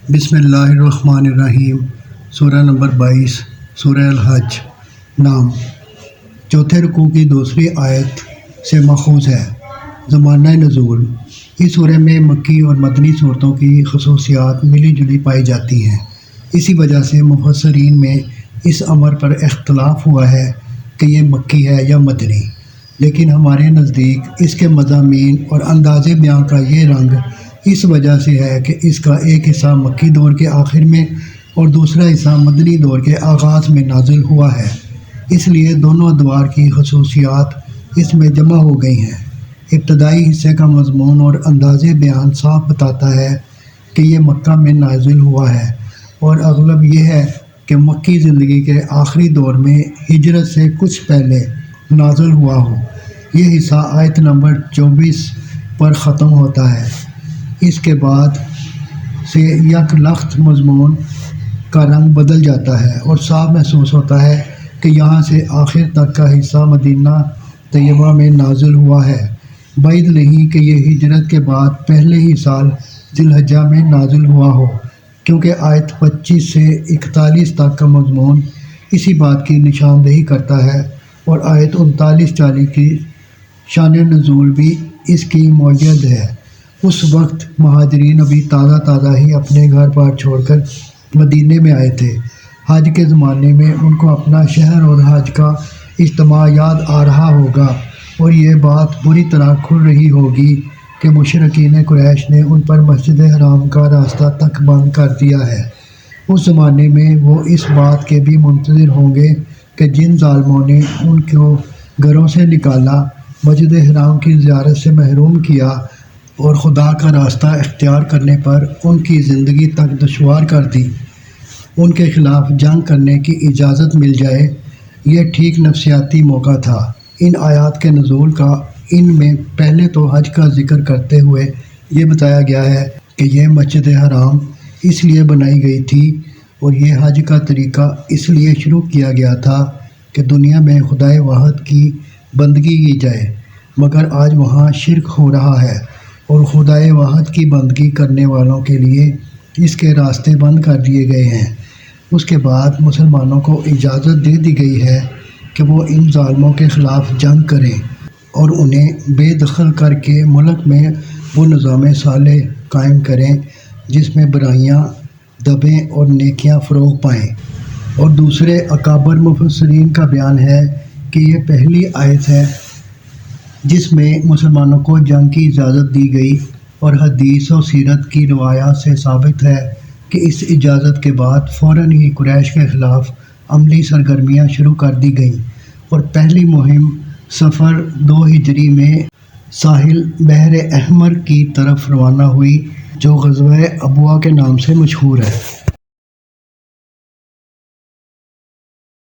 بسم اللہ الرحمن الرحیم۔ سورہ نمبر 22 سورہ الحج۔ نام چوتھے رکوع کی دوسری آیت سے ماخوذ ہے۔ زمانہ نزول، اس سورہ میں مکی اور مدنی صورتوں کی خصوصیات ملی جلی پائی جاتی ہیں۔ اسی وجہ سے مفسرین میں اس امر پر اختلاف ہوا ہے کہ یہ مکی ہے یا مدنی، لیکن ہمارے نزدیک اس کے مضامین اور انداز بیان کا یہ رنگ اس وجہ سے ہے کہ اس کا ایک حصہ مکی دور کے آخر میں اور دوسرا حصہ مدنی دور کے آغاز میں نازل ہوا ہے، اس لیے دونوں ادوار کی خصوصیات اس میں جمع ہو گئی ہیں۔ ابتدائی حصے کا مضمون اور انداز بیان صاف بتاتا ہے کہ یہ مکہ میں نازل ہوا ہے، اور اغلب یہ ہے کہ مکی زندگی کے آخری دور میں ہجرت سے کچھ پہلے نازل ہوا ہو۔ یہ حصہ آیت نمبر 24 پر ختم ہوتا ہے۔ اس کے بعد سے یک لخت مضمون کا رنگ بدل جاتا ہے اور صاف محسوس ہوتا ہے کہ یہاں سے آخر تک کا حصہ مدینہ طیبہ میں نازل ہوا ہے۔ بعید نہیں کہ یہ ہجرت کے بعد پہلے ہی سال ذی الحجہ میں نازل ہوا ہو، کیونکہ آیت 25 سے 41 تک کا مضمون اسی بات کی نشاندہی کرتا ہے، اور آیت 39-40 کی شان نزول بھی اس کی معید ہے۔ اس وقت مہاجرین ابھی تازہ ہی اپنے گھر بار چھوڑ کر مدینے میں آئے تھے۔ حج کے زمانے میں ان کو اپنا شہر اور حج کا اجتماع یاد آ رہا ہوگا، اور یہ بات بری طرح کھل رہی ہوگی کہ مشرکین قریش نے ان پر مسجد حرام کا راستہ تک بند کر دیا ہے۔ اس زمانے میں وہ اس بات کے بھی منتظر ہوں گے کہ جن ظالموں نے ان کو گھروں سے نکالا، مسجد حرام کی زیارت سے محروم کیا اور خدا کا راستہ اختیار کرنے پر ان کی زندگی تک دشوار کر دی، ان کے خلاف جنگ کرنے کی اجازت مل جائے، یہ ٹھیک نفسیاتی موقع تھا۔ ان آیات کے نزول کا ان میں پہلے تو حج کا ذکر کرتے ہوئے یہ بتایا گیا ہے کہ یہ مسجد حرام اس لیے بنائی گئی تھی اور یہ حج کا طریقہ اس لیے شروع کیا گیا تھا کہ دنیا میں خدائے واحد کی بندگی کی جائے، مگر آج وہاں شرک ہو رہا ہے اور خدائے واحد کی بندگی کرنے والوں کے لیے اس کے راستے بند کر دیے گئے ہیں۔ اس کے بعد مسلمانوں کو اجازت دے دی گئی ہے کہ وہ ان ظالموں کے خلاف جنگ کریں اور انہیں بے دخل کر کے ملک میں وہ نظام صالح قائم کریں جس میں برائیاں دبیں اور نیکیاں فروغ پائیں۔ اور دوسرے اکابر مفسرین کا بیان ہے کہ یہ پہلی آیت ہے جس میں مسلمانوں کو جنگ کی اجازت دی گئی، اور حدیث و سیرت کی روایات سے ثابت ہے کہ اس اجازت کے بعد فوراً ہی قریش کے خلاف عملی سرگرمیاں شروع کر دی گئیں، اور پہلی مہم صفر 2 ہجری میں ساحل بحر احمر کی طرف روانہ ہوئی، جو غزوہ ابوا کے نام سے مشہور ہے۔